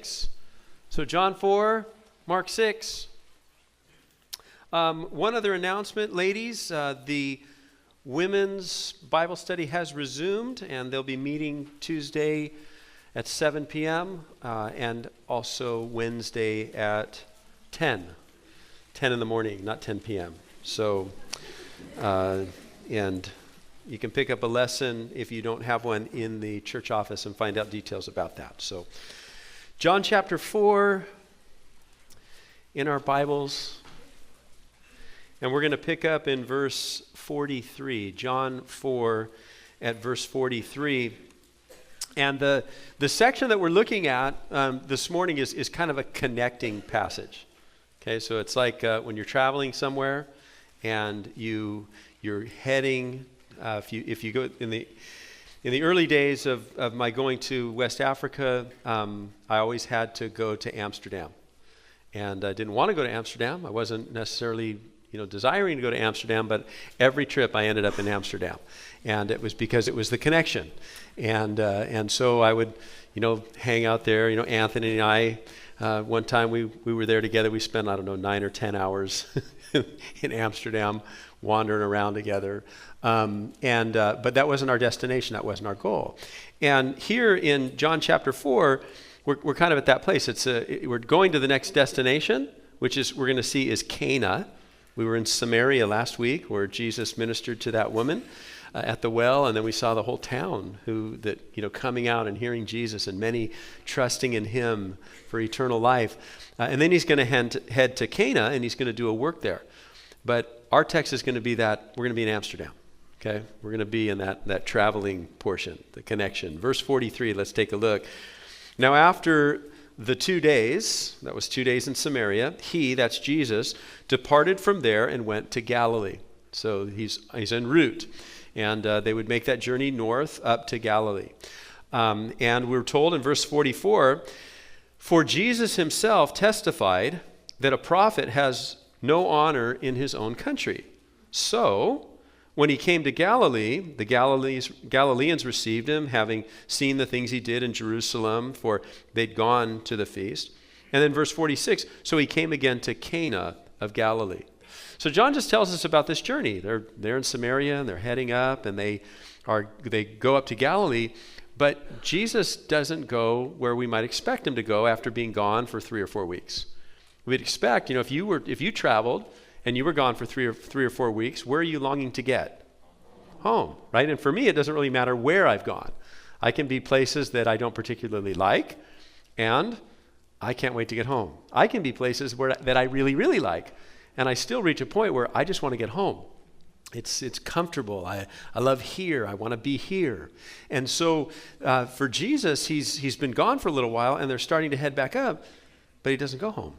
6. So John 4, Mark 6. One other announcement, ladies. The women's Bible study has resumed, and they'll be meeting Tuesday at 7 p.m. And also Wednesday at 10 in the morning, not 10 p.m. So, and you can pick up a lesson if you don't have one in the church office and find out details about that. So, John chapter 4 in our Bibles, and we're going to pick up in verse 43. John 4 at verse 43. And the section that we're looking at this morning is kind of a connecting passage. Okay, so it's like when you're traveling somewhere and you're heading. If you go in the early days of my going to West Africa, I always had to go to Amsterdam, and I didn't want to go to Amsterdam. I wasn't necessarily desiring to go to Amsterdam, but every trip I ended up in Amsterdam, and it was because it was the connection, and so I would hang out there. Anthony and I, one time we were there together. We spent 9 or 10 hours in Amsterdam wandering around together. But that wasn't our destination. That wasn't our goal. And here in John chapter 4, we're kind of at that place. We're going to the next destination, which is we're going to see is Cana. We were in Samaria last week where Jesus ministered to that woman at the well, and then we saw the whole town coming out and hearing Jesus, and many trusting in him for eternal life. And then he's going to head to Cana, and he's going to do a work there. But our text is going to be that we're going to be in Amsterdam. Okay, we're going to be in that traveling portion, the connection. Verse 43, let's take a look. Now after the 2 days, that was 2 days in Samaria, he, that's Jesus, departed from there and went to Galilee. So he's en route. And they would make that journey north up to Galilee. And we're told in verse 44, for Jesus himself testified that a prophet has no honor in his own country. So when he came to Galilee, the Galileans received him, having seen the things he did in Jerusalem, for they'd gone to the feast. And then verse 46, so he came again to Cana of Galilee. So John just tells us about this journey. They're in Samaria, and they're heading up, and they go up to Galilee. But Jesus doesn't go where we might expect him to go after being gone for 3 or 4 weeks. We'd expect, if you traveled and you were gone for 3 or 4 weeks, where are you longing to get? Home, right? And for me, it doesn't really matter where I've gone. I can be places that I don't particularly like, and I can't wait to get home. I can be places that I really, really like, and I still reach a point where I just want to get home. It's comfortable. I love here. I want to be here. And so for Jesus, he's been gone for a little while, and they're starting to head back up, but he doesn't go home.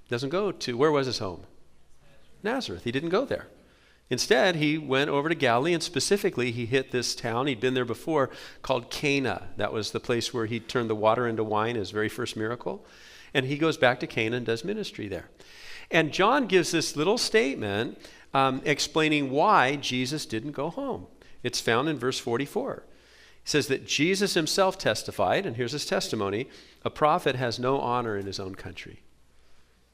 Doesn't go to, where was his home? Nazareth. He didn't go there. Instead, he went over to Galilee, and specifically he hit this town, he'd been there before, called Cana. That was the place where he turned the water into wine, his very first miracle. And he goes back to Cana and does ministry there. And John gives this little statement explaining why Jesus didn't go home. It's found in verse 44. He says that Jesus himself testified, and here's his testimony, a prophet has no honor in his own country.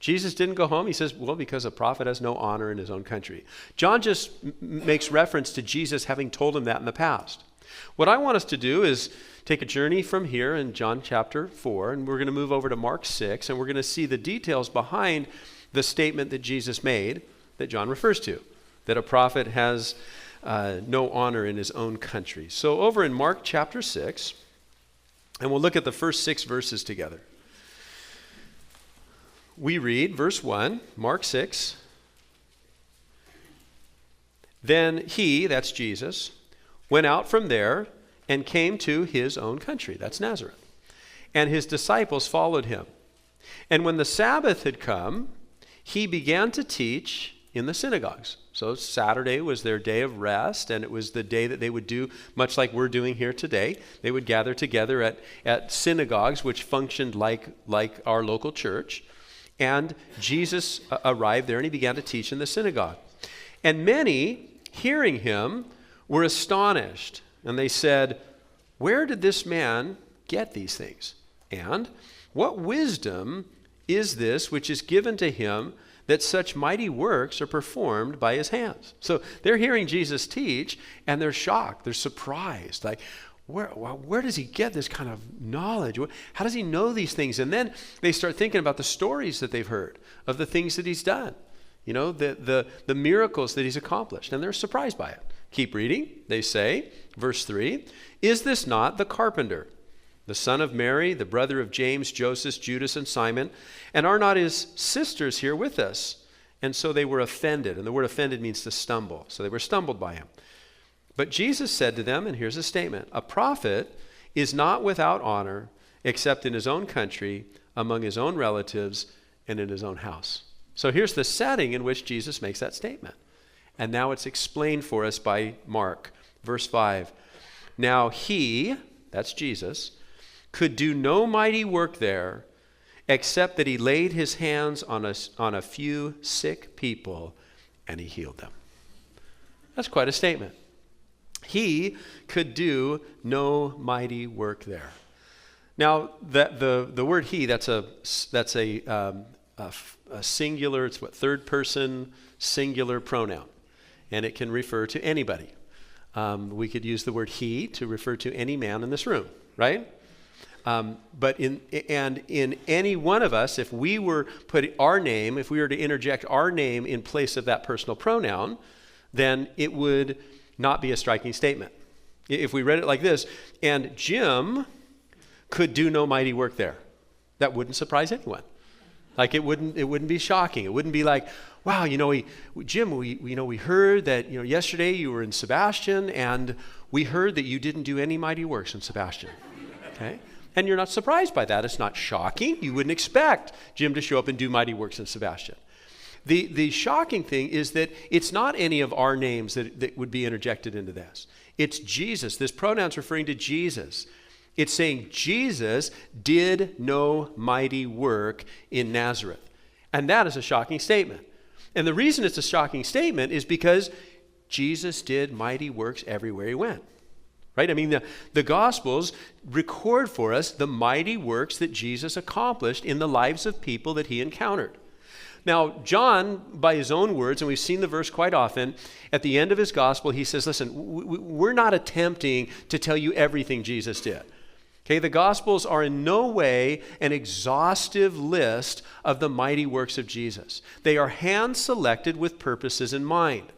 Jesus didn't go home. He says, well, because a prophet has no honor in his own country. John just makes reference to Jesus having told him that in the past. What I want us to do is take a journey from here in John chapter 4, and we're going to move over to Mark 6, and we're going to see the details behind the statement that Jesus made that John refers to, that a prophet has no honor in his own country. So over in Mark chapter 6, and we'll look at the first 6 verses together. We read, verse 1, Mark 6, then he, that's Jesus, went out from there and came to his own country, that's Nazareth, and his disciples followed him. And when the Sabbath had come, he began to teach in the synagogues. So Saturday was their day of rest, and it was the day that they would do, much like we're doing here today. They would gather together at synagogues, which functioned like our local church. And Jesus arrived there, and he began to teach in the synagogue. And many, hearing him, were astonished. And they said, where did this man get these things? And What wisdom is this which is given to him that such mighty works are performed by his hands? So they're hearing Jesus teach, and they're shocked. They're surprised. Like, where does he get this kind of knowledge? How does he know these things? And then they start thinking about the stories that they've heard of the things that he's done, the miracles that he's accomplished, and they're surprised by it. Keep reading. They say, verse 3, "Is this not the carpenter, the son of Mary, the brother of James, Joseph, Judas, and Simon? And are not his sisters here with us?" And so they were offended. And the word offended means to stumble. So they were stumbled by him. But Jesus said to them, and here's a statement, "A prophet is not without honor except in his own country, among his own relatives, and in his own house." So here's the setting in which Jesus makes that statement. And now it's explained for us by Mark. Verse 5, "Now he," that's Jesus, "could do no mighty work there, except that he laid his hands on a few sick people, and he healed them." That's quite a statement. He could do no mighty work there. Now, the word "he," that's a singular. It's third person singular pronoun, and it can refer to anybody. We could use the word "he" to refer to any man in this room, right? But in any one of us, if we were if we were to interject our name in place of that personal pronoun, then it would not be a striking statement. If we read it like this, "And Jim could do no mighty work there," that wouldn't surprise anyone. Like it wouldn't be shocking. It wouldn't be like, "Wow, Jim, we heard that yesterday you were in Sebastian, and we heard that you didn't do any mighty works in Sebastian." Okay. And you're not surprised by that. It's not shocking. You wouldn't expect Jim to show up and do mighty works in Sebastian. The shocking thing is that it's not any of our names that would be interjected into this. It's Jesus. This pronoun's referring to Jesus. It's saying Jesus did no mighty work in Nazareth. And that is a shocking statement. And the reason it's a shocking statement is because Jesus did mighty works everywhere he went. Right? I mean, the Gospels record for us the mighty works that Jesus accomplished in the lives of people that he encountered. Now, John, by his own words, and we've seen the verse quite often, at the end of his gospel, he says, listen, we're not attempting to tell you everything Jesus did. Okay, the Gospels are in no way an exhaustive list of the mighty works of Jesus. They are hand-selected with purposes in mind.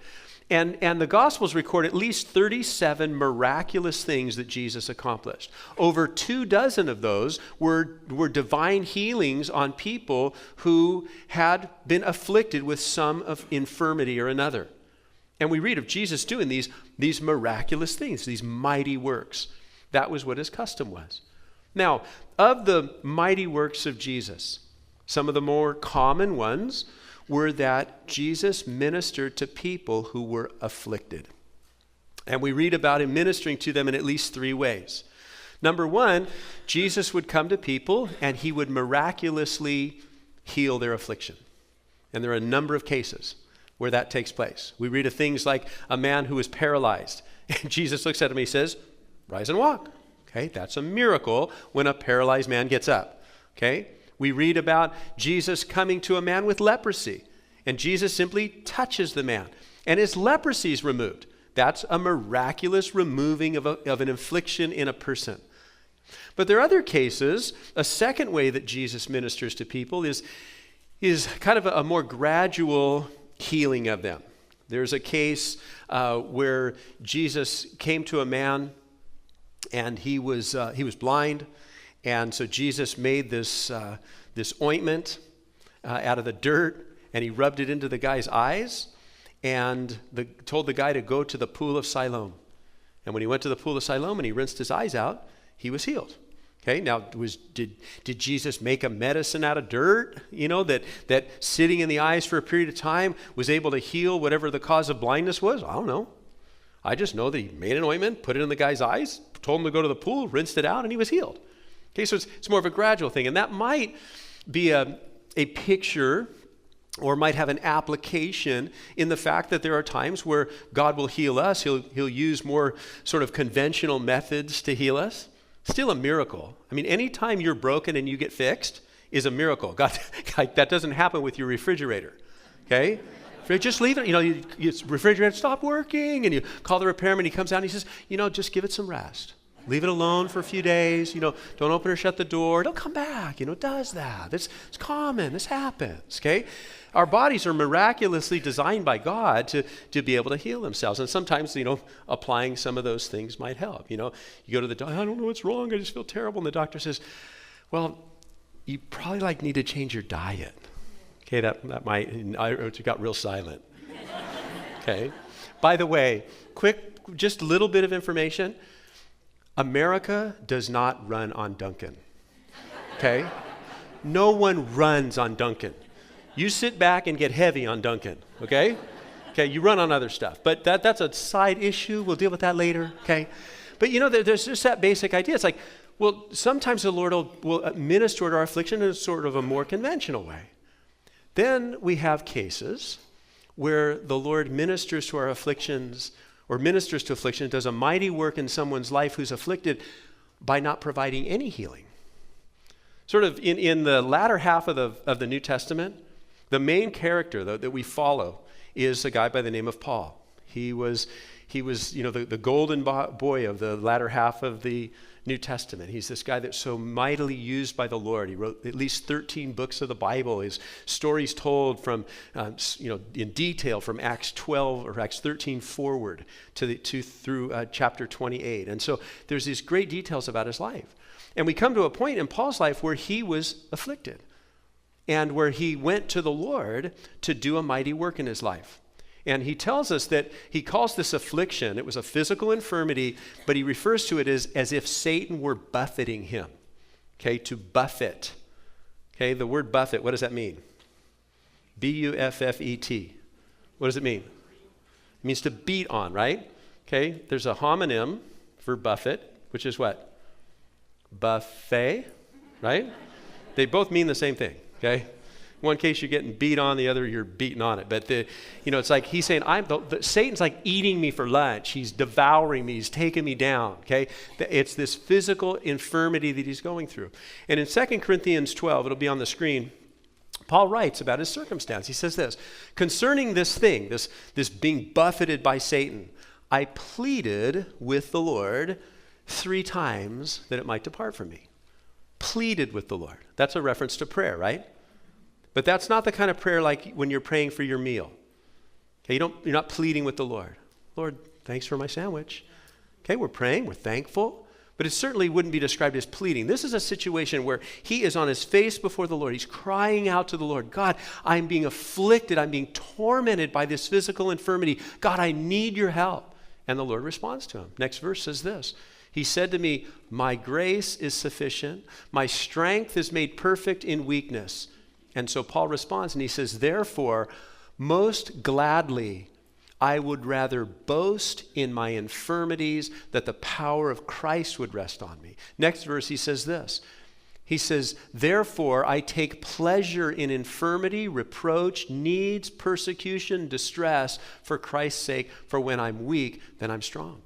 And the Gospels record at least 37 miraculous things that Jesus accomplished. Over 24 of those were divine healings on people who had been afflicted with some of infirmity or another. And we read of Jesus doing these miraculous things, these mighty works. That was what his custom was. Now, of the mighty works of Jesus, some of the more common ones were that Jesus ministered to people who were afflicted. And we read about him ministering to them in at least 3 ways. Number 1, Jesus would come to people and he would miraculously heal their affliction. And there are a number of cases where that takes place. We read of things like a man who was paralyzed. And Jesus looks at him and he says, "Rise and walk." Okay, that's a miracle when a paralyzed man gets up. Okay? We read about Jesus coming to a man with leprosy, and Jesus simply touches the man, and his leprosy is removed. That's a miraculous removing of an affliction in a person. But there are other cases. A second way that Jesus ministers to people is kind of a more gradual healing of them. There's a case where Jesus came to a man, and he was blind. And so Jesus made this ointment out of the dirt, and he rubbed it into the guy's eyes, and told the guy to go to the pool of Siloam. And when he went to the pool of Siloam and he rinsed his eyes out, he was healed. Okay, now did Jesus make a medicine out of dirt, that sitting in the eyes for a period of time was able to heal whatever the cause of blindness was? I don't know. I just know that he made an ointment, put it in the guy's eyes, told him to go to the pool, rinsed it out, and he was healed. Okay, so it's more of a gradual thing. And that might be a picture or might have an application in the fact that there are times where God will heal us. He'll use more sort of conventional methods to heal us. Still a miracle. I mean, anytime you're broken and you get fixed is a miracle. God, that doesn't happen with your refrigerator, okay? Just leave it, refrigerator stopped working, and you call the repairman, he comes out and he says, just give it some rest. Leave it alone for a few days, don't open or shut the door, don't come back, it does that. It's common, this happens, okay? Our bodies are miraculously designed by God to be able to heal themselves. And sometimes, applying some of those things might help. You go to the doctor, I don't know what's wrong, I just feel terrible. And the doctor says, well, you probably need to change your diet. Okay, that might, it got real silent. Okay. By the way, just a little bit of information. America does not run on Dunkin'. Okay? No one runs on Dunkin'. You sit back and get heavy on Dunkin', okay? Okay, you run on other stuff. But that's a side issue. We'll deal with that later, okay? But there's just that basic idea. It's like, well, sometimes the Lord will minister to our affliction in sort of a more conventional way. Then we have cases where the Lord ministers to our afflictions or ministers to affliction, does a mighty work in someone's life who's afflicted by not providing any healing. Sort of in the latter half of the New Testament, the main character that we follow is a guy by the name of Paul. He was the golden boy of the latter half of the New Testament. He's this guy that's so mightily used by the Lord. He wrote at least 13 books of the Bible. His stories told from, in detail from Acts 12 or Acts 13 forward through chapter 28. And so there's these great details about his life. And we come to a point in Paul's life where he was afflicted and where he went to the Lord to do a mighty work in his life. And he tells us that he calls this affliction, it was a physical infirmity, but he refers to it as if Satan were buffeting him. Okay, to buffet. Okay, the word buffet, what does that mean? B-U-F-F-E-T. What does it mean? It means to beat on, right? Okay, there's a homonym for buffet, which is what? Buffet, right? They both mean the same thing, okay? One case you're getting beat on, the other you're beating on it. But it's like he's saying, Satan's like eating me for lunch. He's devouring me. He's taking me down. Okay, it's this physical infirmity that he's going through. And in 2 Corinthians 12, it'll be on the screen. Paul writes about his circumstance. He says this: concerning this thing, this being buffeted by Satan, I pleaded with the Lord 3 times that it might depart from me. Pleaded with the Lord. That's a reference to prayer, right? But that's not the kind of prayer like when you're praying for your meal. Okay, you're not pleading with the Lord. Lord, thanks for my sandwich. Okay, we're praying, we're thankful, but it certainly wouldn't be described as pleading. This is a situation where he is on his face before the Lord. He's crying out to the Lord, God, I'm being afflicted, I'm being tormented by this physical infirmity. God, I need your help. And the Lord responds to him. Next verse says this: he said to me, my grace is sufficient. My strength is made perfect in weakness. And so Paul responds and he says, therefore, most gladly, I would rather boast in my infirmities that the power of Christ would rest on me. Next verse, he says this. He says, therefore, I take pleasure in infirmity, reproach, needs, persecution, distress for Christ's sake, for when I'm weak, then I'm strong.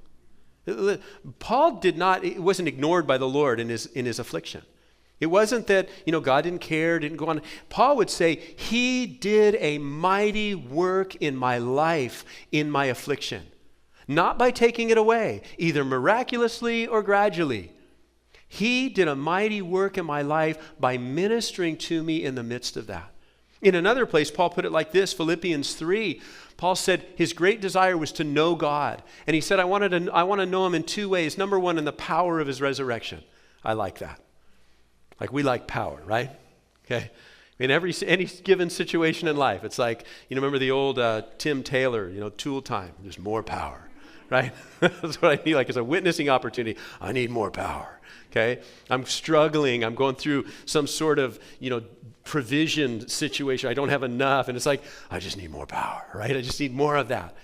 Paul wasn't ignored by the Lord in his affliction. It wasn't that, God didn't care, didn't go on. Paul would say, he did a mighty work in my life, in my affliction. Not by taking it away, either miraculously or gradually. He did a mighty work in my life by ministering to me in the midst of that. In another place, Paul put it like this, Philippians 3. Paul said his great desire was to know God. And he said, I want to know him in 2 ways. Number one, in the power of his resurrection. I like that. Like we like power, right? Okay. In any given situation in life, it's like, remember the old Tim Taylor, Tool Time. There's more power, right? That's what I need. Like it's a witnessing opportunity. I need more power. Okay. I'm struggling. I'm going through some sort of, provision situation. I don't have enough. And it's like, I just need more power, right? I just need more of that.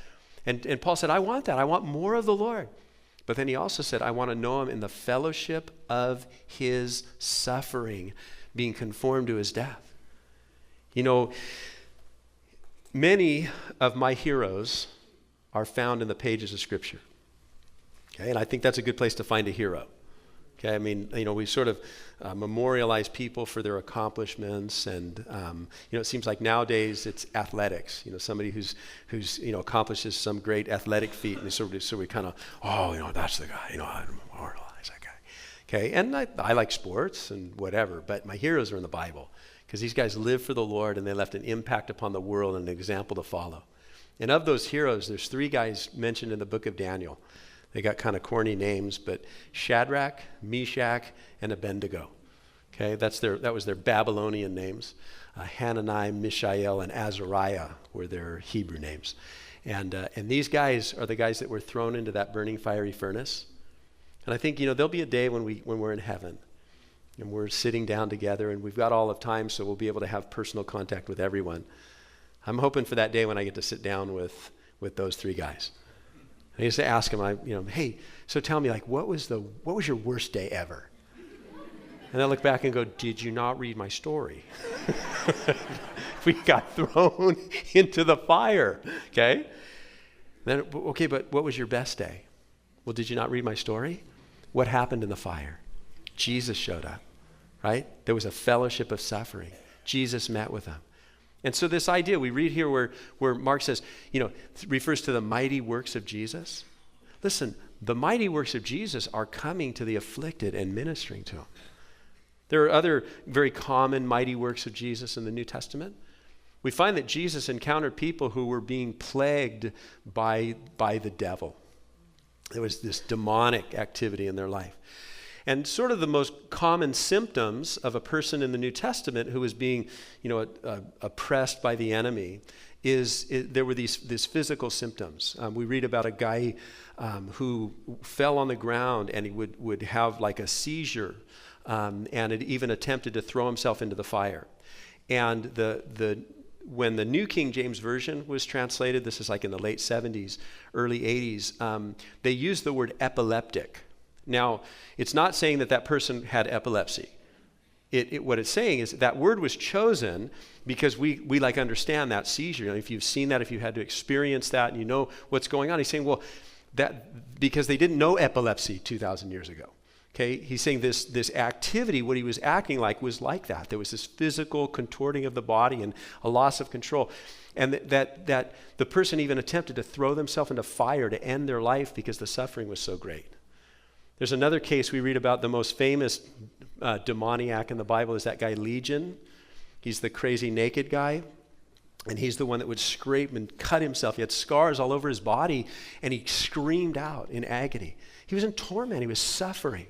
And Paul said, I want that. I want more of the Lord. But then he also said, I want to know him in the fellowship of his suffering, being conformed to his death. Many of my heroes are found in the pages of Scripture. Okay, and I think that's a good place to find a hero. Okay, I mean, we sort of memorialize people for their accomplishments, and it seems like nowadays it's athletics. Somebody who's accomplishes some great athletic feat, and so we kind of, that's the guy. I memorialize that guy. Okay, and I like sports and whatever, but my heroes are in the Bible because these guys lived for the Lord and they left an impact upon the world and an example to follow. And of those heroes, there's 3 guys mentioned in the book of Daniel. They got kind of corny names, but Shadrach, Meshach, and Abednego. Okay, that was their Babylonian names. Hananiah, Mishael, and Azariah were their Hebrew names. And these guys are the guys that were thrown into that burning fiery furnace. And I think, there'll be a day when we're in heaven and we're sitting down together and we've got all of time, so we'll be able to have personal contact with everyone. I'm hoping for that day when I get to sit down with those 3 guys. I used to ask them, hey, so tell me, what was your worst day ever? And I look back and go, did you not read my story? We got thrown into the fire, okay? Then, okay, but what was your best day? Well, did you not read my story? What happened in the fire? Jesus showed up, right? There was a fellowship of suffering. Jesus met with them. And so this idea, we read here where Mark says, refers to the mighty works of Jesus. Listen, the mighty works of Jesus are coming to the afflicted and ministering to them. There are other very common mighty works of Jesus in the New Testament. We find that Jesus encountered people who were being plagued by the devil. There was this demonic activity in their life. And sort of the most common symptoms of a person in the New Testament who was being, oppressed by the enemy there were these physical symptoms. We read about a guy who fell on the ground and he would have like a seizure, and had even attempted to throw himself into the fire. And when the New King James Version was translated, this is like in the late 70s, early 80s, they used the word epileptic. Now, it's not saying that person had epilepsy. What it's saying is that word was chosen because we understand that seizure. If you've seen that, if you had to experience that and you know what's going on, he's saying, well, that because they didn't know epilepsy 2,000 years ago. Okay, he's saying this activity, what he was acting like was like that. There was this physical contorting of the body and a loss of control. And that the person even attempted to throw themselves into fire to end their life because the suffering was so great. There's another case we read about. The most famous demoniac in the Bible is that guy Legion. He's the crazy naked guy. And he's the one that would scrape and cut himself. He had scars all over his body, and he screamed out in agony. He was in torment. He was suffering.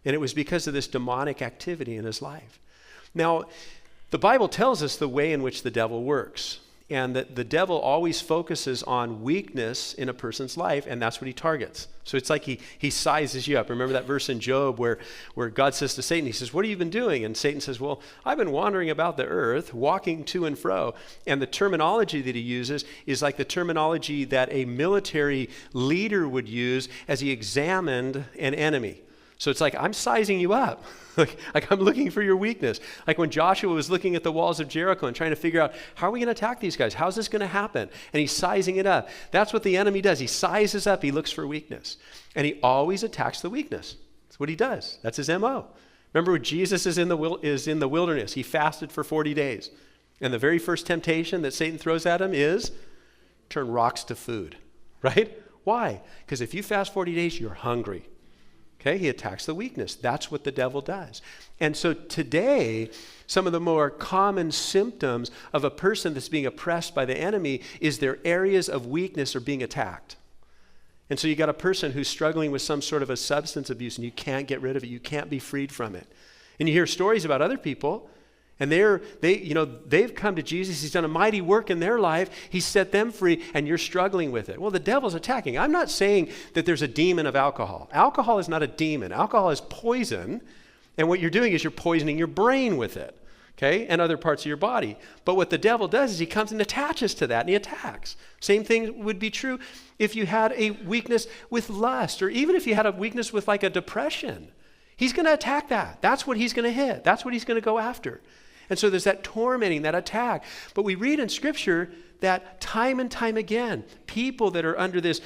And it was because of this demonic activity in his life. Now, the Bible tells us the way in which the devil works. And that the devil always focuses on weakness in a person's life, and that's what he targets. So it's like he sizes you up. Remember that verse in Job where God says to Satan, he says, what have you been doing? And Satan says, well, I've been wandering about the earth, walking to and fro. And the terminology that he uses is like the terminology that a military leader would use as he examined an enemy. So it's like, I'm sizing you up. like I'm looking for your weakness. Like when Joshua was looking at the walls of Jericho and trying to figure out, how are we going to attack these guys? How's this going to happen? And he's sizing it up. That's what the enemy does. He sizes up. He looks for weakness. And he always attacks the weakness. That's what he does. That's his MO. Remember when Jesus is in the wilderness. He fasted for 40 days. And the very first temptation that Satan throws at him is turn rocks to food. Right? Why? Because if you fast 40 days, you're hungry. Okay, he attacks the weakness. That's what the devil does. And so today, some of the more common symptoms of a person that's being oppressed by the enemy is their areas of weakness are being attacked. And so you got a person who's struggling with some sort of a substance abuse and you can't get rid of it. You can't be freed from it. And you hear stories about other people and they've come to Jesus. He's done a mighty work in their life. He's set them free, and you're struggling with it. Well, the devil's attacking. I'm not saying that there's a demon of alcohol. Alcohol is not a demon. Alcohol is poison, and what you're doing is you're poisoning your brain with it, okay, and other parts of your body. But what the devil does is he comes and attaches to that, and he attacks. Same thing would be true if you had a weakness with lust, or even if you had a weakness with like a depression. He's going to attack that. That's what he's going to hit. That's what he's going to go after. And so there's that tormenting, that attack. But we read in Scripture that time and time again, people that are under this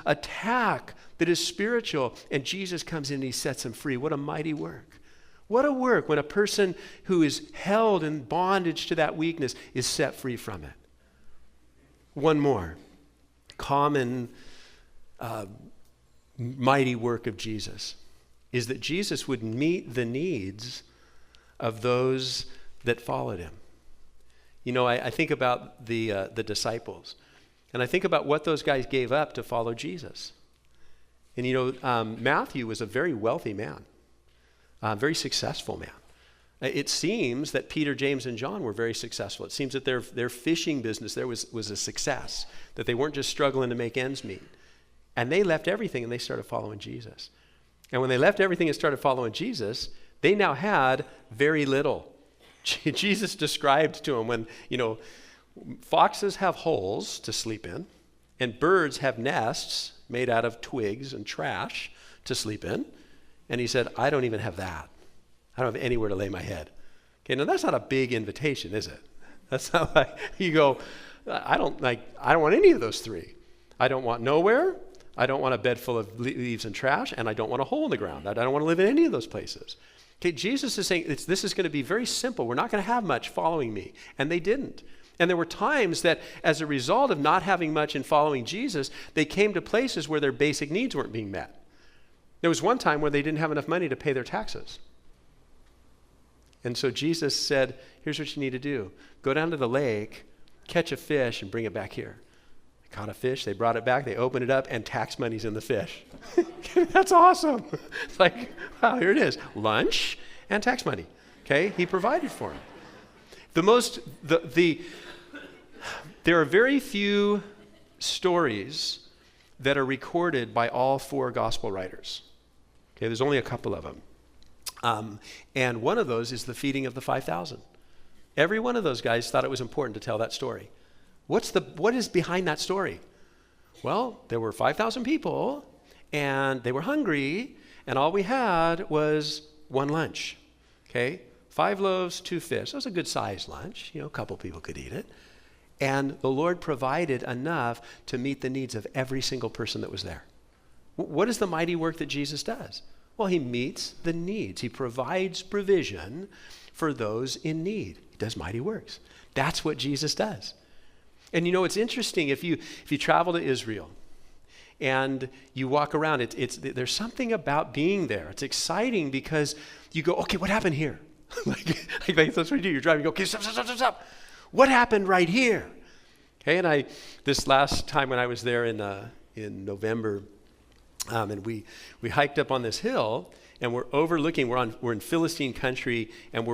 attack, that is spiritual, and Jesus comes in and he sets them free. What a mighty work. What a work when a person who is held in bondage to that weakness is set free from it. One more common mighty work of Jesus is that Jesus would meet the needs of those that followed him. You know, I think about the disciples, and I think about what those guys gave up to follow Jesus. And you know, Matthew was a very wealthy man, a very successful man. It seems that Peter, James, and John were very successful. It seems that their fishing business there was a success, that they weren't just struggling to make ends meet. And they left everything and they started following Jesus. And when they left everything and started following Jesus, they now had very little. Jesus described to them when, you know, foxes have holes to sleep in, and birds have nests made out of twigs and trash to sleep in. And he said, I don't even have that. I don't have anywhere to lay my head. Okay, now that's not a big invitation, is it? That's not like you go, I don't want any of those three. I don't want nowhere. I don't want a bed full of leaves and trash, and I don't want a hole in the ground. I don't want to live in any of those places. Okay, Jesus is saying this is going to be very simple. We're not going to have much following me. And they didn't. And there were times that as a result of not having much in following Jesus, they came to places where their basic needs weren't being met. There was one time where they didn't have enough money to pay their taxes. And so Jesus said, here's what you need to do. Go down to the lake, catch a fish, and bring it back here. They caught a fish, they brought it back, they opened it up, and tax money's in the fish. That's awesome. It's like, wow, here it is. Lunch and tax money. Okay, he provided for them. There are very few stories that are recorded by all four gospel writers. Okay, there's only a couple of them. And one of those is the feeding of the 5,000. Every one of those guys thought it was important to tell that story. What is behind that story? Well, there were 5,000 people, and they were hungry, and all we had was one lunch. Okay, 5 loaves, 2 fish. That was a good sized lunch. You know, a couple people could eat it. And the Lord provided enough to meet the needs of every single person that was there. What is the mighty work that Jesus does? Well, he meets the needs. He provides provision for those in need. He does mighty works. That's what Jesus does. And you know, it's interesting if you travel to Israel and you walk around, there's something about being there. It's exciting because you go, okay, what happened here? like that's what you do. You're driving, you go, okay, stop. What happened right here? Okay, and this last time when I was there in November, and we hiked up on this hill, and we're overlooking. We're in Philistine country, and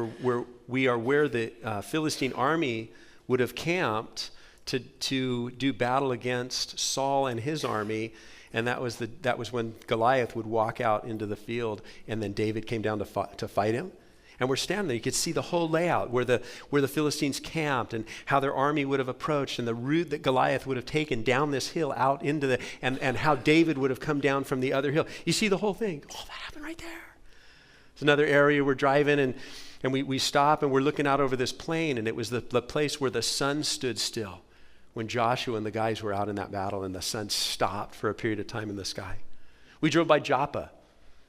we are where the Philistine army would have camped to do battle against Saul and his army, and that was when Goliath would walk out into the field, and then David came down to fight him. And we're standing there. You could see the whole layout where the Philistines camped and how their army would have approached and the route that Goliath would have taken down this hill out into and how David would have come down from the other hill. You see the whole thing. Oh, that happened right there. There's another area we're driving and we stop and we're looking out over this plain, and it was the place where the sun stood still when Joshua and the guys were out in that battle, and the sun stopped for a period of time in the sky. We drove by Joppa.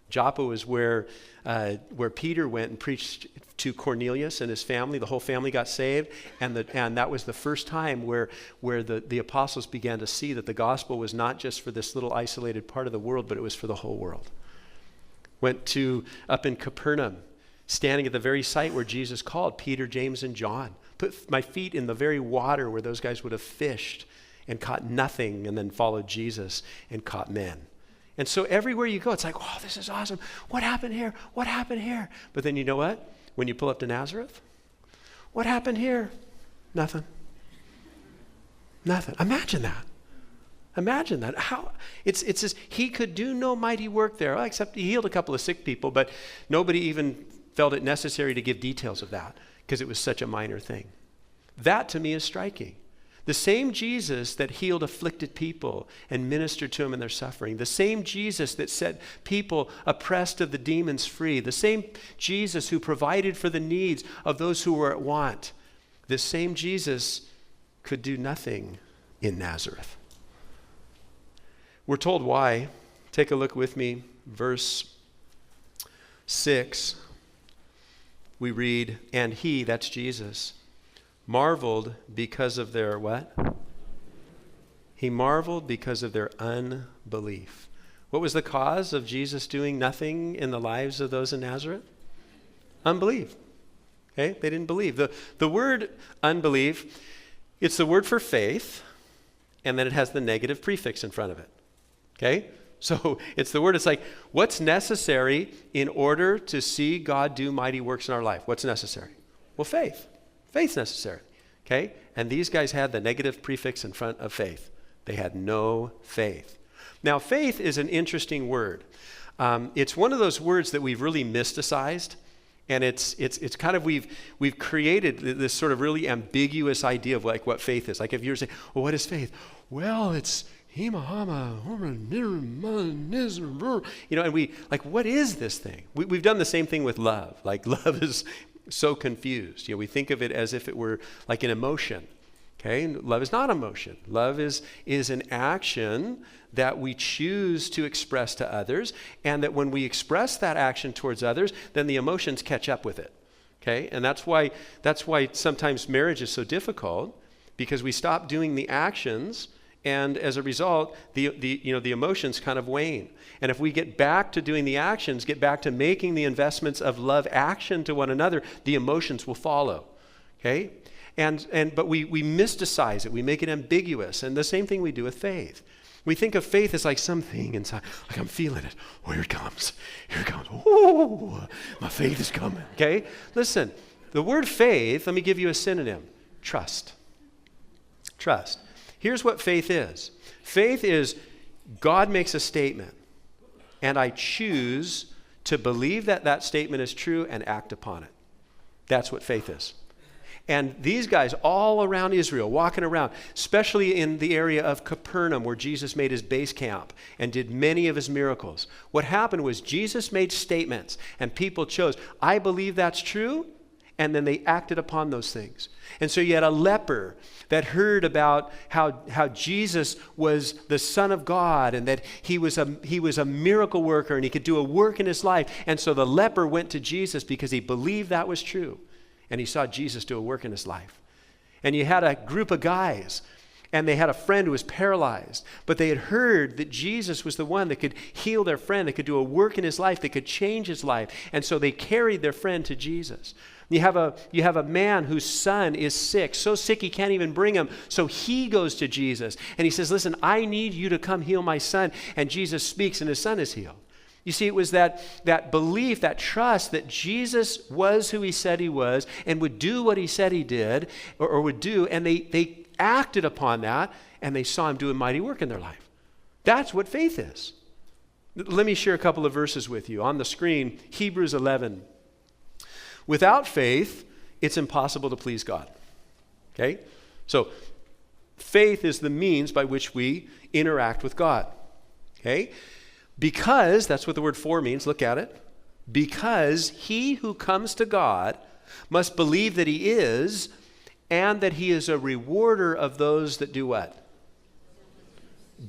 Joppa was where Peter went and preached to Cornelius and his family. The whole family got saved, and that was the first time where the apostles began to see that the gospel was not just for this little isolated part of the world, but it was for the whole world. Went up in Capernaum, standing at the very site where Jesus called Peter, James, and John. Put my feet in the very water where those guys would have fished and caught nothing, and then followed Jesus and caught men. And so everywhere you go, it's like, oh, this is awesome. What happened here? What happened here? But then you know what? When you pull up to Nazareth, what happened here? Nothing. Nothing. Imagine that. Imagine that. How it's just, he could do no mighty work there, except he healed a couple of sick people, but nobody even felt it necessary to give details of that because it was such a minor thing. That to me is striking. The same Jesus that healed afflicted people and ministered to them in their suffering. The same Jesus that set people oppressed of the demons free. The same Jesus who provided for the needs of those who were at want. The same Jesus could do nothing in Nazareth. We're told why Take a look with me. Verse 6. We read, and he, that's Jesus, marveled because of their what? He marveled because of their unbelief. What was the cause of Jesus doing nothing in the lives of those in Nazareth? Unbelief. Okay? They didn't believe. The word unbelief, it's the word for faith, and then it has the negative prefix in front of it. Okay? So it's the word, it's like, what's necessary in order to see God do mighty works in our life? What's necessary? Well, faith. Faith's necessary. Okay? And these guys had the negative prefix in front of faith. They had no faith. Now, faith is an interesting word. It's one of those words that we've really mysticized. And it's kind of, we've created this sort of really ambiguous idea of like what faith is. Like if you were to say, well, what is faith? Well, it's and we like, what is this thing? We've done the same thing with love. Like love is so confused. We think of it as if it were like an emotion. Okay, love is not emotion. Love is an action that we choose to express to others, and that when we express that action towards others, then the emotions catch up with it. Okay, and that's why sometimes marriage is so difficult, because we stop doing the actions, and as a result, the emotions kind of wane. And if we get back to doing the actions, get back to making the investments of love action to one another, the emotions will follow. Okay? But we mysticize it. We make it ambiguous. And the same thing we do with faith. We think of faith as like something inside. Like, I'm feeling it. Oh, here it comes. Here it comes. Ooh, my faith is coming. Okay? Listen, the word faith, let me give you a synonym. Trust. Trust. Here's what faith is. Faith is God makes a statement, and I choose to believe that that statement is true and act upon it. That's what faith is. And these guys all around Israel, walking around, especially in the area of Capernaum where Jesus made his base camp and did many of his miracles. What happened was Jesus made statements and people chose, I believe that's true, and then they acted upon those things. And so you had a leper that heard about how Jesus was the Son of God and that he was a miracle worker and he could do a work in his life. And so the leper went to Jesus because he believed that was true. And he saw Jesus do a work in his life. And you had a group of guys, and they had a friend who was paralyzed, but they had heard that Jesus was the one that could heal their friend, that could do a work in his life, that could change his life. And so they carried their friend to Jesus. You have a man whose son is sick, so sick he can't even bring him. So he goes to Jesus, and he says, listen, I need you to come heal my son. And Jesus speaks, and his son is healed. You see, it was that belief, that trust that Jesus was who he said he was and would do what he said he did or would do, and they acted upon that, and they saw him do a mighty work in their life. That's what faith is. Let me share a couple of verses with you. On the screen, Hebrews 11. Without faith, it's impossible to please God. Okay? So, faith is the means by which we interact with God. Okay? Because, that's what the word for means, look at it. Because he who comes to God must believe that he is, and that he is a rewarder of those that do what?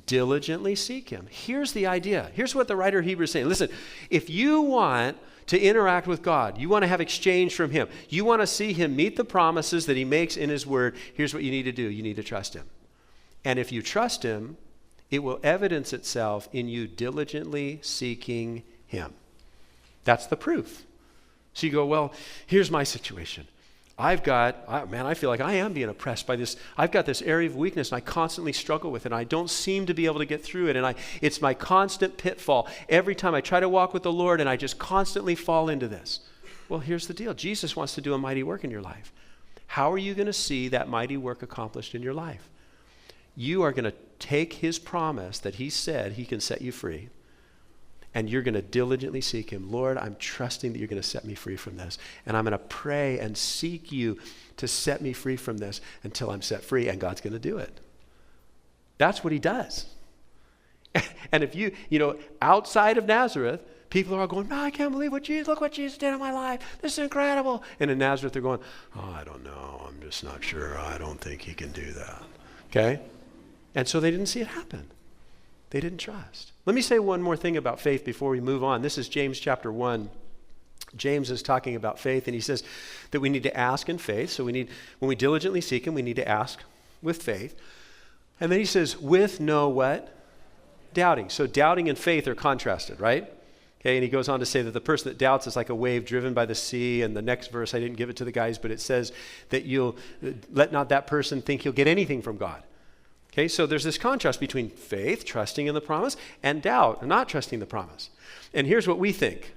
Diligently seek him. Here's the idea. Here's what the writer of Hebrews is saying. Listen, if you want to interact with God, you want to have exchange from him, you want to see him meet the promises that he makes in his word, here's what you need to do. You need to trust him. And if you trust him, it will evidence itself in you diligently seeking him. That's the proof. So you go, well, here's my situation. I feel like I am being oppressed by this. I've got this area of weakness, and I constantly struggle with it, and I don't seem to be able to get through it, and it's my constant pitfall. Every time I try to walk with the Lord, and I just constantly fall into this. Well, here's the deal. Jesus wants to do a mighty work in your life. How are you going to see that mighty work accomplished in your life? You are going to take his promise that he said he can set you free, and you're going to diligently seek him. Lord, I'm trusting that you're going to set me free from this, and I'm going to pray and seek you to set me free from this until I'm set free, and God's going to do it. That's what he does. And if outside of Nazareth, people are all going, no, I can't believe look what Jesus did in my life. This is incredible. And in Nazareth, they're going, oh, I don't know. I'm just not sure. I don't think he can do that. Okay? And so they didn't see it happen. They didn't trust. Let me say one more thing about faith before we move on. This is James chapter 1. James is talking about faith, and he says that we need to ask in faith. So when we diligently seek him, we need to ask with faith. And then he says, with no what? Doubting. So doubting and faith are contrasted, right? Okay, and he goes on to say that the person that doubts is like a wave driven by the sea. And the next verse, I didn't give it to the guys, but it says that you'll let not that person think he'll get anything from God. Okay, so there's this contrast between faith, trusting in the promise, and doubt, not trusting the promise. And here's what we think.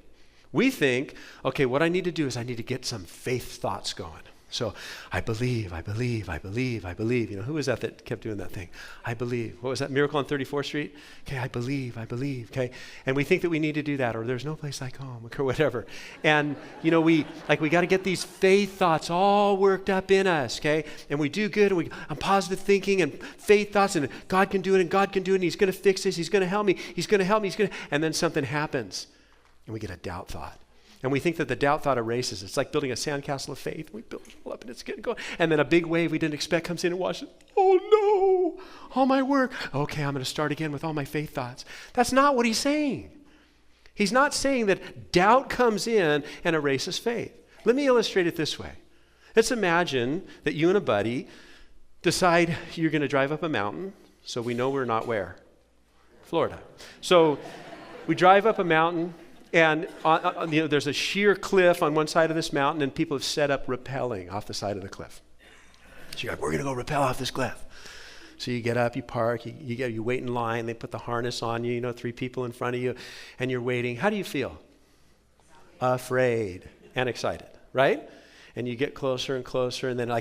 We think, okay, what I need to do is I need to get some faith thoughts going. So I believe. You know, who was that kept doing that thing? I believe. What was that, Miracle on 34th Street? Okay, I believe, okay? And we think that we need to do that, or there's no place like home, or whatever. And, you know, we got to get these faith thoughts all worked up in us, okay? And we do good, and I'm positive thinking and faith thoughts, and God can do it, and He's going to fix this, He's going to help me, and then something happens, and we get a doubt thought. And we think that the doubt thought erases. It's like building a sandcastle of faith. We build it all up and it's getting going. And then a big wave we didn't expect comes in and washes it. Oh no, all my work. Okay, I'm going to start again with all my faith thoughts. That's not what he's saying. He's not saying that doubt comes in and erases faith. Let me illustrate it this way. Let's imagine that you and a buddy decide you're going to drive up a mountain. So we know we're not where? Florida. So we drive up a mountain. And there's a sheer cliff on one side of this mountain, and people have set up rappelling off the side of the cliff. So you're like, we're going to go rappel off this cliff. So you get up, you park, you wait in line. They put the harness on you, 3 people in front of you, and you're waiting. How do you feel? Afraid and excited, right? And you get closer and closer, and then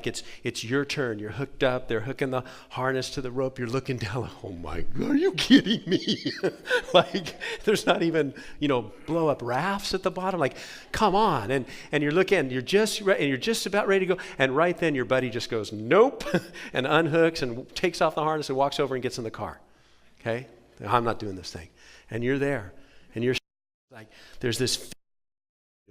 it's your turn. You're hooked up. They're hooking the harness to the rope. You're looking down like, oh my God, are you kidding me? Like, there's not even, blow up rafts at the bottom. Like, come on. And you're looking, you're just about ready to go. And right then your buddy just goes, nope, and unhooks and takes off the harness and walks over and gets in the car. Okay? I'm not doing this thing. And you're there. And you're like, there's this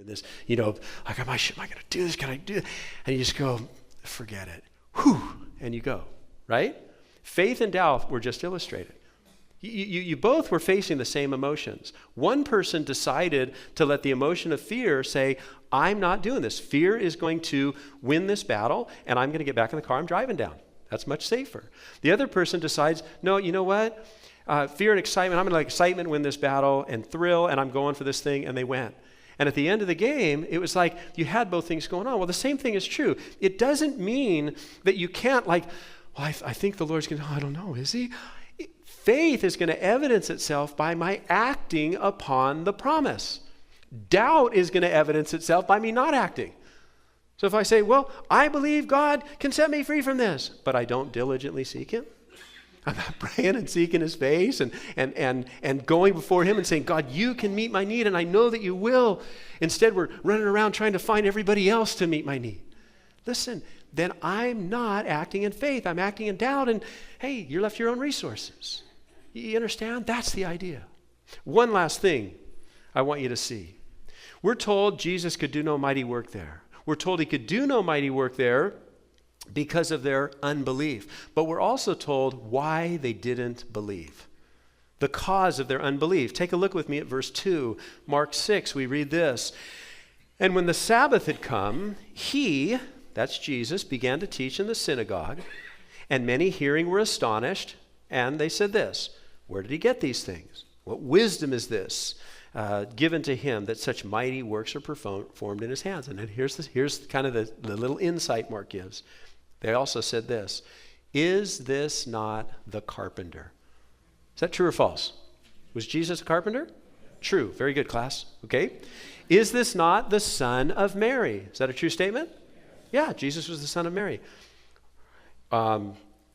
this, like, am I going to do this? Can I do it? And you just go, forget it. Whew, and you go, right? Faith and doubt were just illustrated. You both were facing the same emotions. One person decided to let the emotion of fear say, I'm not doing this. Fear is going to win this battle, and I'm going to get back in the car. I'm driving down. That's much safer. The other person decides, no, you know what? Fear and excitement, I'm going to let excitement win this battle, and thrill, and I'm going for this thing, and they went. And at the end of the game, it was like you had both things going on. Well, the same thing is true. It doesn't mean that you can't I think the Lord's going to, I don't know, is he? Faith is going to evidence itself by my acting upon the promise. Doubt is going to evidence itself by me not acting. So if I say, well, I believe God can set me free from this, but I don't diligently seek him, I'm not praying and seeking his face and going before him and saying, God, you can meet my need, and I know that you will. Instead, we're running around trying to find everybody else to meet my need. Listen, then I'm not acting in faith. I'm acting in doubt, and hey, you're left to your own resources. You understand? That's the idea. One last thing I want you to see. We're told Jesus could do no mighty work there. We're told he could do no mighty work there because of their unbelief. But we're also told why they didn't believe. The cause of their unbelief. Take a look with me at verse 2. Mark 6, we read this. And when the Sabbath had come, he, that's Jesus, began to teach in the synagogue. And many hearing were astonished. And they said this, where did he get these things? What wisdom is this given to him that such mighty works are performed in his hands? And then here's kind of the little insight Mark gives. They also said this, is this not the carpenter? Is that true or false? Was Jesus a carpenter? True. Very good, class. Okay. Is this not the son of Mary? Is that a true statement? Yeah, Jesus was the son of Mary. Are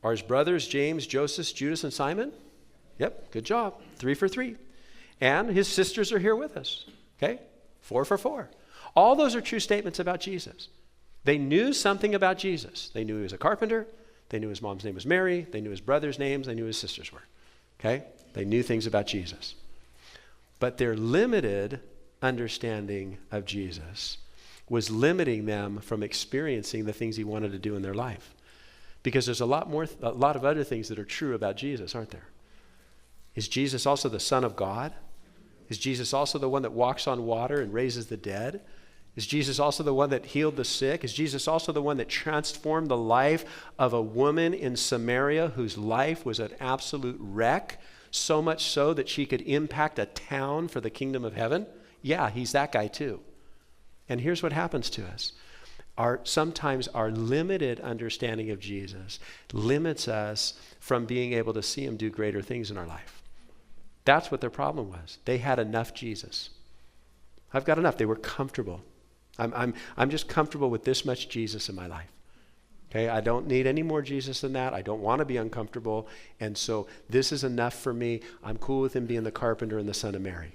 his brothers James, Joseph, Judas, and Simon? Yep, good job. 3 for 3. And his sisters are here with us. Okay, 4 for 4. All those are true statements about Jesus. They knew something about Jesus. They knew he was a carpenter. They knew his mom's name was Mary. They knew his brothers' names. They knew his sisters were. Okay? They knew things about Jesus. But their limited understanding of Jesus was limiting them from experiencing the things he wanted to do in their life. Because there's a lot of other things that are true about Jesus, aren't there? Is Jesus also the Son of God? Is Jesus also the one that walks on water and raises the dead? Is Jesus also the one that healed the sick? Is Jesus also the one that transformed the life of a woman in Samaria whose life was an absolute wreck, so much so that she could impact a town for the kingdom of heaven? Yeah, he's that guy too. And here's what happens to us. Sometimes our limited understanding of Jesus limits us from being able to see him do greater things in our life. That's what their problem was. They had enough Jesus. I've got enough. They were comfortable. I'm just comfortable with this much Jesus in my life. Okay, I don't need any more Jesus than that. I don't want to be uncomfortable. And so this is enough for me. I'm cool with him being the carpenter and the son of Mary.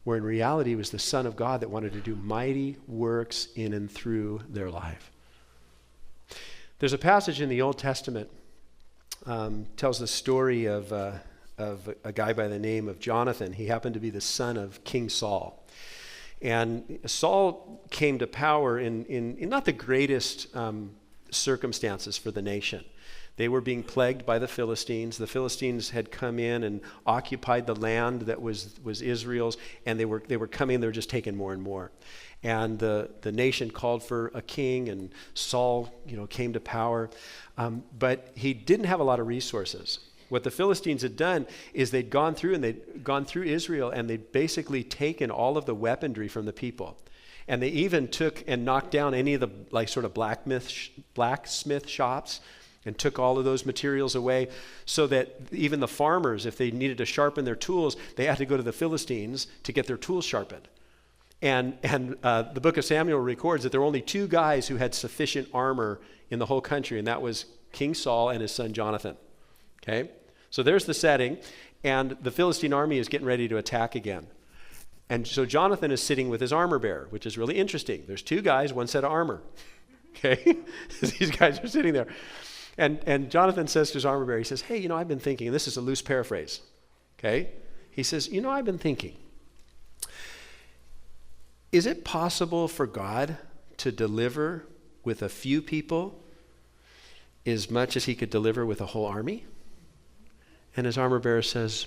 Where in reality, it was the Son of God that wanted to do mighty works in and through their life. There's a passage in the Old Testament, tells the story of a guy by the name of Jonathan. He happened to be the son of King Saul. And Saul came to power in not the greatest circumstances for the nation. They were being plagued by the Philistines. The Philistines had come in and occupied the land that was Israel's, and they were coming, they were just taking more and more. And the nation called for a king, and Saul, came to power. But he didn't have a lot of resources. What the Philistines had done is they'd gone through Israel, and they'd basically taken all of the weaponry from the people. And they even took and knocked down any of the sort of blacksmith shops, and took all of those materials away, so that even the farmers, if they needed to sharpen their tools, they had to go to the Philistines to get their tools sharpened. And the book of Samuel records that there were only two guys who had sufficient armor in the whole country, and that was King Saul and his son Jonathan. Okay? So there's the setting, and the Philistine army is getting ready to attack again. And so Jonathan is sitting with his armor bearer, which is really interesting. There's two guys, one set of armor. Okay? These guys are sitting there. And Jonathan says to his armor bearer, he says, hey, I've been thinking, and this is a loose paraphrase, okay? He says, I've been thinking, is it possible for God to deliver with a few people as much as he could deliver with a whole army? And his armor bearer says,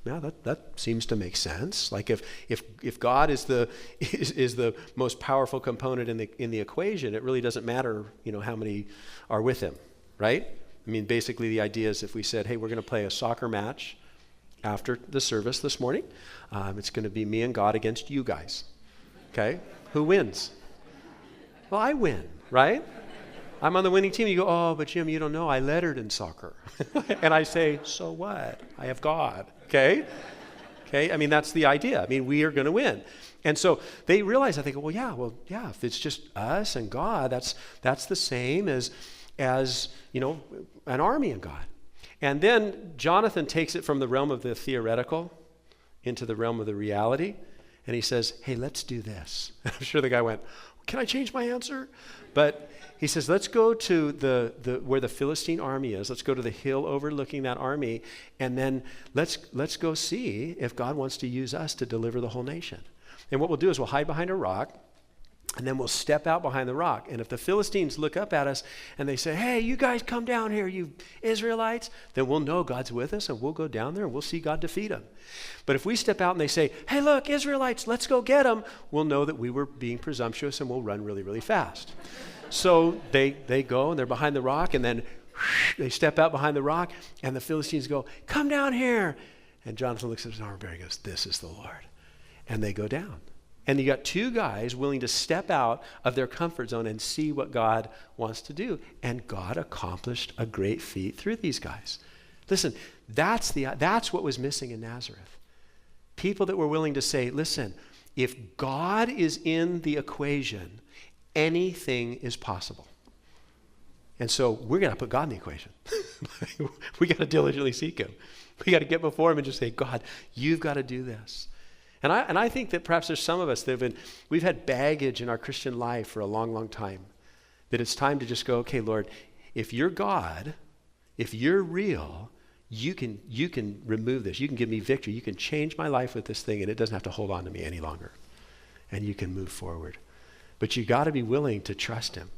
yeah, that seems to make sense. Like if God is the most powerful component in the equation, it really doesn't matter, how many are with him. Right? I mean, basically the idea is if we said, hey, we're going to play a soccer match after the service this morning, it's going to be me and God against you guys. Okay? Who wins? Well, I win, right? I'm on the winning team. You go, oh, but Jim, you don't know. I lettered in soccer. And I say, so what? I have God. Okay? Okay? I mean, that's the idea. I mean, we are going to win. And so they realize, I think, well, yeah, if it's just us and God, that's the same as an army in God. And then Jonathan takes it from the realm of the theoretical into the realm of the reality. And he says, hey, let's do this. I'm sure the guy went, can I change my answer? But he says, let's go to the where the Philistine army is. Let's go to the hill overlooking that army. And then let's go see if God wants to use us to deliver the whole nation. And what we'll do is we'll hide behind a rock. And then we'll step out behind the rock. And if the Philistines look up at us and they say, hey, you guys come down here, you Israelites, then we'll know God's with us and we'll go down there and we'll see God defeat them. But if we step out and they say, hey, look, Israelites, let's go get them, we'll know that we were being presumptuous and we'll run really, really fast. So they go and they're behind the rock, and then they step out behind the rock, and the Philistines go, come down here. And Jonathan looks at his armor bearer and goes, this is the Lord. And they go down. And you got two guys willing to step out of their comfort zone and see what God wants to do. And God accomplished a great feat through these guys. Listen, that's what was missing in Nazareth. People that were willing to say, listen, if God is in the equation, anything is possible. And so we're going to put God in the equation. We got to diligently seek him. We got to get before him and just say, God, you've got to do this. And I think that perhaps there's some of us that we've had baggage in our Christian life for a long, long time. That it's time to just go, okay, Lord, if you're God, if you're real, you can remove this. You can give me victory. You can change my life with this thing, and it doesn't have to hold on to me any longer. And you can move forward. But you got to be willing to trust him.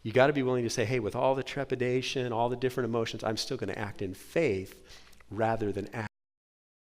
You got to be willing to say, hey, with all the trepidation, all the different emotions, I'm still going to act in faith rather than